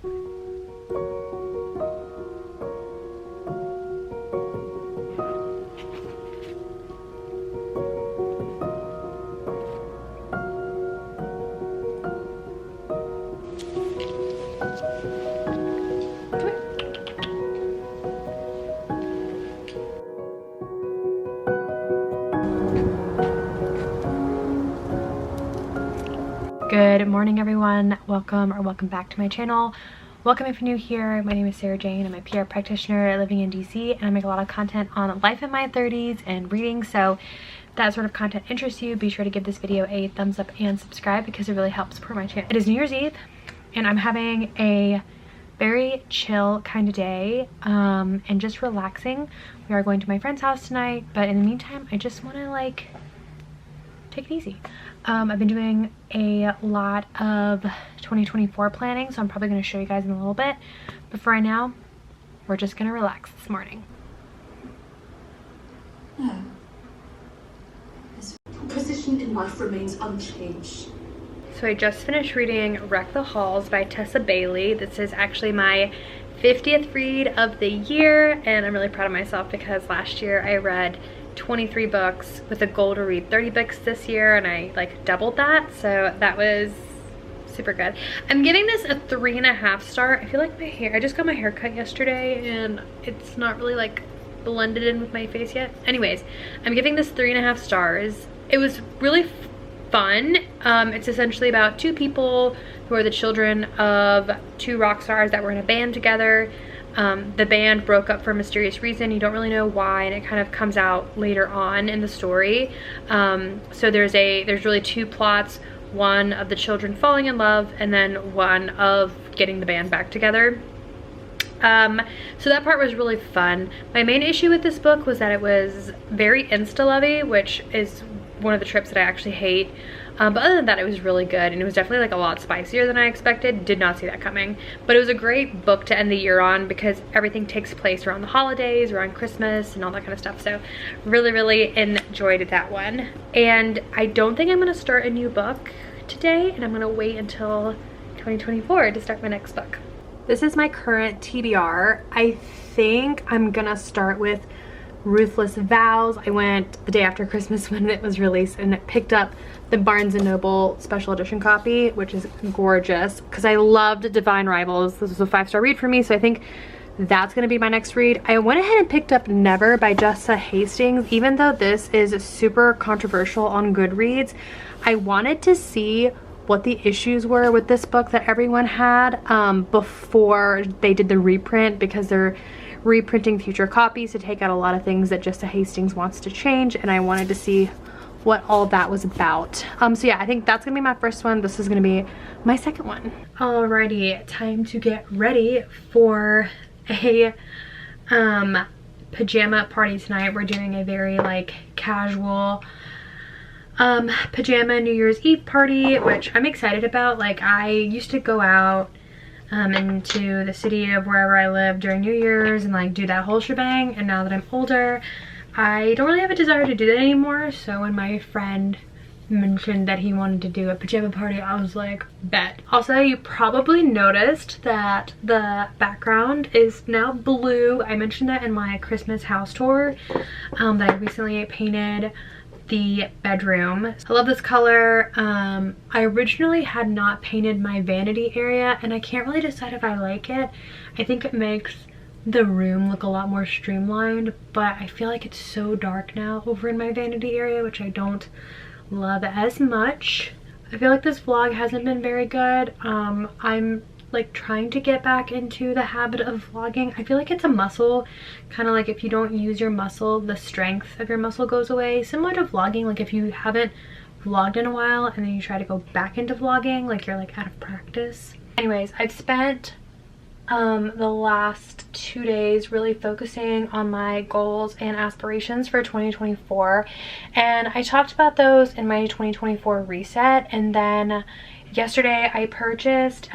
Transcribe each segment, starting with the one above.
Good morning, everyone. Welcome back to my channel. Welcome if you're new here. My name is Sarah Jane. I'm a PR practitioner living in DC, and I make a lot of content on life in my 30s and reading. So if that sort of content interests you, be sure to give this video a thumbs up and subscribe because it really helps support my channel. It is New Year's Eve and I'm having a very chill kind of day and just relaxing. We are going to my friend's house tonight, but in the meantime, I just want to like take it easy. I've been doing a lot of 2024 planning, so I'm probably going to show you guys in a little bit. But for right now, we're just going to relax this morning. No. His position in life remains unchanged. So I just finished reading Wreck the Halls by Tessa Bailey. This is actually my 50th read of the year, and I'm really proud of myself because last year I read 23 books with a goal to read 30 books this year, and I like doubled that, so that was super good. I'm giving this a 3.5 star. I feel like my hair, I just got my hair cut yesterday and it's not really like blended in with my face yet. Anyways, I'm giving this 3.5 stars. It was really fun. It's essentially about two people who are the children of two rock stars that were in a band together. The band broke up for a mysterious reason. You don't really know why, and it kind of comes out later on in the story. So there's really two plots, one of the children falling in love and then one of getting the band back together. So that part was really fun. My main issue with this book was that it was very insta-lovey, which is one of the tropes that I actually hate. But other than that, it was really good, and it was definitely like a lot spicier than I expected. Did not see that coming. But it was a great book to end the year on because everything takes place around the holidays, around Christmas, and all that kind of stuff. So really enjoyed that one. And I don't think I'm going to start a new book today, and I'm going to wait until 2024 to start my next book. This is my current TBR. I think I'm going to start with Ruthless Vows. I went the day after Christmas when it was released and picked up the Barnes & Noble special edition copy, which is gorgeous because I loved Divine Rivals. This was a 5-star read for me, so I think that's going to be my next read. I went ahead and picked up Never by Jessa Hastings. Even though this is super controversial on Goodreads, I wanted to see what the issues were with this book that everyone had before they did the reprint, because they're reprinting future copies to take out a lot of things that Jessa Hastings wants to change, and I wanted to see what all that was about. So yeah, I think that's gonna be my first one. This is gonna be my second one. Alrighty, time to get ready for a pajama party tonight. We're doing a very like casual pajama New Year's Eve party, which I'm excited about. Like, I used to go out into the city of wherever I live during New Year's and like do that whole shebang, and now that I'm older, I don't really have a desire to do that anymore. So when my friend mentioned that he wanted to do a pajama party, I was like, bet. Also, you probably noticed that the background is now blue. I mentioned that in my Christmas house tour that I recently painted the bedroom. I love this color. I originally had not painted my vanity area, and I can't really decide if I like it. I think it makes the room look a lot more streamlined, but I feel like it's so dark now over in my vanity area, which I don't love as much. I feel like this vlog hasn't been very good. I'm like trying to get back into the habit of vlogging. I feel like it's a muscle, kind of like if you don't use your muscle, the strength of your muscle goes away. Similar to vlogging, like if you haven't vlogged in a while and then you try to go back into vlogging, like you're like out of practice. Anyways, I've spent the last 2 days really focusing on my goals and aspirations for 2024, and I talked about those in my 2024 reset. And then yesterday I purchased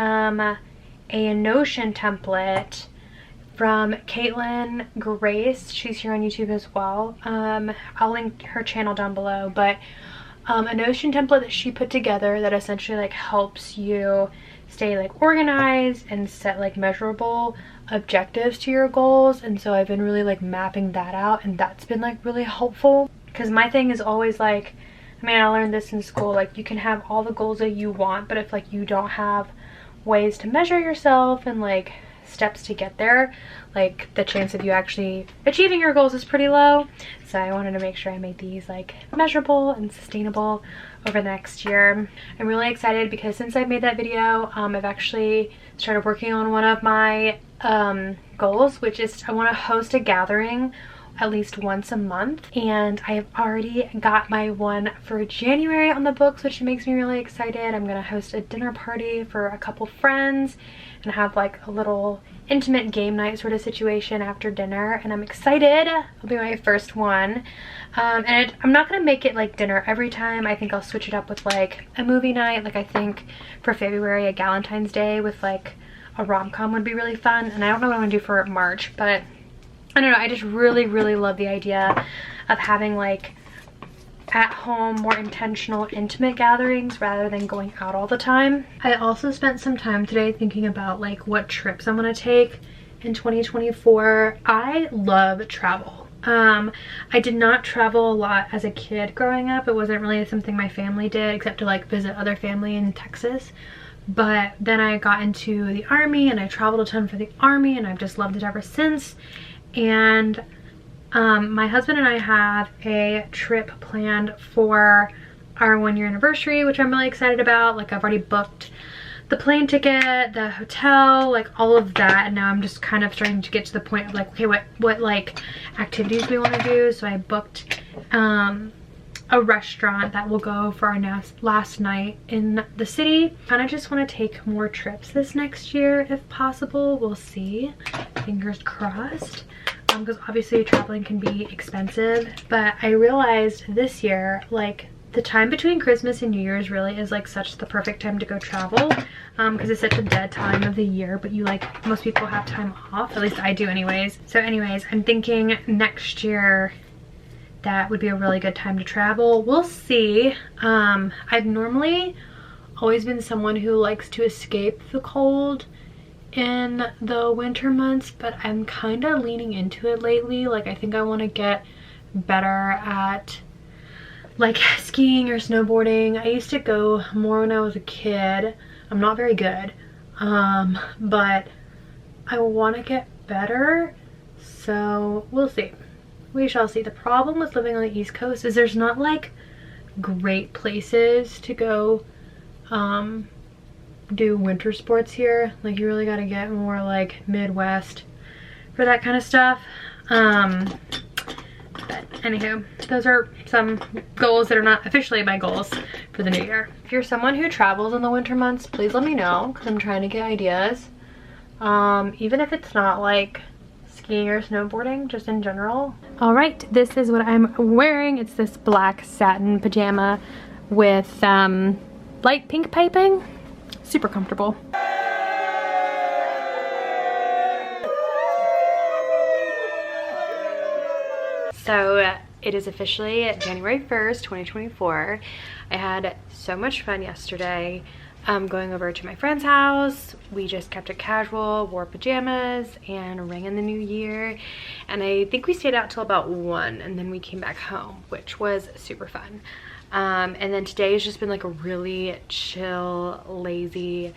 a Notion template from Caitlin Grace. She's here on YouTube as well. I'll link her channel down below, but a Notion template that she put together that essentially like helps you stay like organized and set like measurable objectives to your goals. And so I've been really like mapping that out, and that's been like really helpful, because my thing is always like, I mean, I learned this in school, like you can have all the goals that you want, but if like you don't have ways to measure yourself and like steps to get there, like the chance of you actually achieving your goals is pretty low. So I wanted to make sure I made these like measurable and sustainable over the next year. I'm really excited because since I made that video, I've actually started working on one of my goals, which is I want to host a gathering at least once a month, and I have already got my one for January on the books, which makes me really excited. I'm gonna host a dinner party for a couple friends and have like a little intimate game night sort of situation after dinner, and I'm excited. It'll be my first one. I'm not gonna make it like dinner every time. I think I'll switch it up with like a movie night. Like I think for February, a Galentine's Day with like a rom-com would be really fun, and I don't know what I'm gonna do for March, but I don't know, I just really love the idea of having like at home, more intentional, intimate gatherings rather than going out all the time. I also spent some time today thinking about like what trips I'm gonna take in 2024. I love travel. I did not travel a lot as a kid growing up. It wasn't really something my family did, except to like visit other family in Texas. But then I got into the Army and I traveled a ton for the Army, and I've just loved it ever since. And my husband and I have a trip planned for our 1-year anniversary, which I'm really excited about. Like I've already booked the plane ticket, the hotel, like all of that, and now I'm just kind of starting to get to the point of like, okay, what like activities we want to do. So I booked a restaurant that will go for our last night in the city. Kind of just want to take more trips this next year if possible. We'll see, fingers crossed, because obviously traveling can be expensive. But I realized this year, like the time between Christmas and New Year's really is like such the perfect time to go travel, because it's such a dead time of the year, but you like, most people have time off, at least I do anyways. So anyways, I'm thinking next year that would be a really good time to travel. We'll see. I've normally always been someone who likes to escape the cold in the winter months, but I'm kind of leaning into it lately. Like I think I want to get better at like skiing or snowboarding. I used to go more when I was a kid. I'm not very good, but I want to get better, so we'll see. We shall see. The problem with living on the East Coast is there's not like great places to go do winter sports here. Like you really got to get more like Midwest for that kind of stuff. But anywho, those are some goals that are not officially my goals for the new year. If you're someone who travels in the winter months, please let me know, because I'm trying to get ideas. Even if it's not like skiing or snowboarding, just in general. All right, this is what I'm wearing. It's this black satin pajama with light pink piping. Super comfortable. So it is officially January 1st, 2024. I had so much fun yesterday going over to my friend's house. We just kept it casual, wore pajamas, and rang in the new year. And I think we stayed out till about 1, and then we came back home, which was super fun. And then today has just been like a really chill, lazy,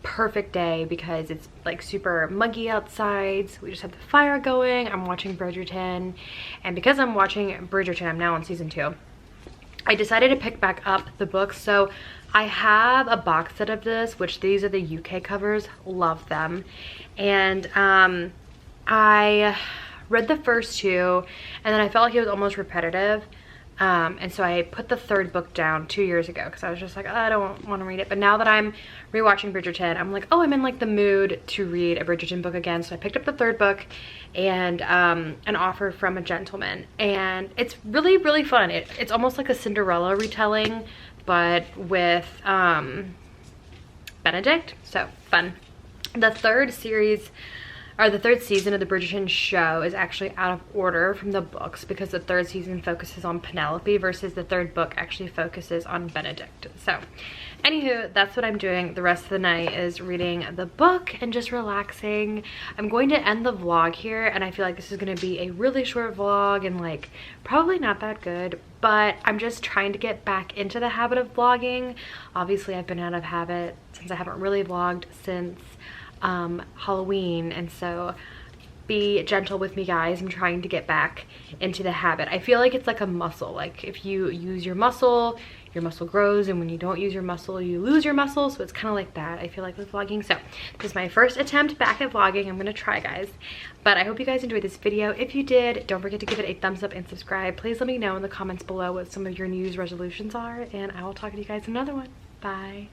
perfect day because it's like super muggy outside. So we just have the fire going. I'm watching Bridgerton, and because I'm watching Bridgerton, I'm now on season 2. I decided to pick back up the books. So I have a box set of this, which these are the UK covers. Love them. And I read the first 2, and then I felt like it was almost repetitive. And so I put the 3rd book down 2 years ago because I was just like, oh, I don't want to read it. But now that I'm rewatching Bridgerton, I'm like, oh, I'm in like the mood to read a Bridgerton book again. So I picked up the 3rd book and An Offer from a Gentleman. And it's really, really fun. It's almost like a Cinderella retelling, but with Benedict. So fun. The 3rd series or the third season of the Bridgerton show is actually out of order from the books, because the third season focuses on Penelope versus the third book actually focuses on Benedict. So anywho, that's what I'm doing the rest of the night, is reading the book and just relaxing. I'm going to end the vlog here, and I feel like this is going to be a really short vlog and like probably not that good, but I'm just trying to get back into the habit of vlogging. Obviously I've been out of habit since I haven't really vlogged since Halloween, and so be gentle with me, guys. I'm trying to get back into the habit. I feel like it's like a muscle. Like if you use your muscle grows, and when you don't use your muscle, you lose your muscle. So it's kind of like that, I feel like, with vlogging. So this is my first attempt back at vlogging. I'm gonna try, guys, but I hope you guys enjoyed this video. If you did, don't forget to give it a thumbs up and subscribe. Please let me know in the comments below what some of your New Year's resolutions are, and I will talk to you guys in another one. Bye.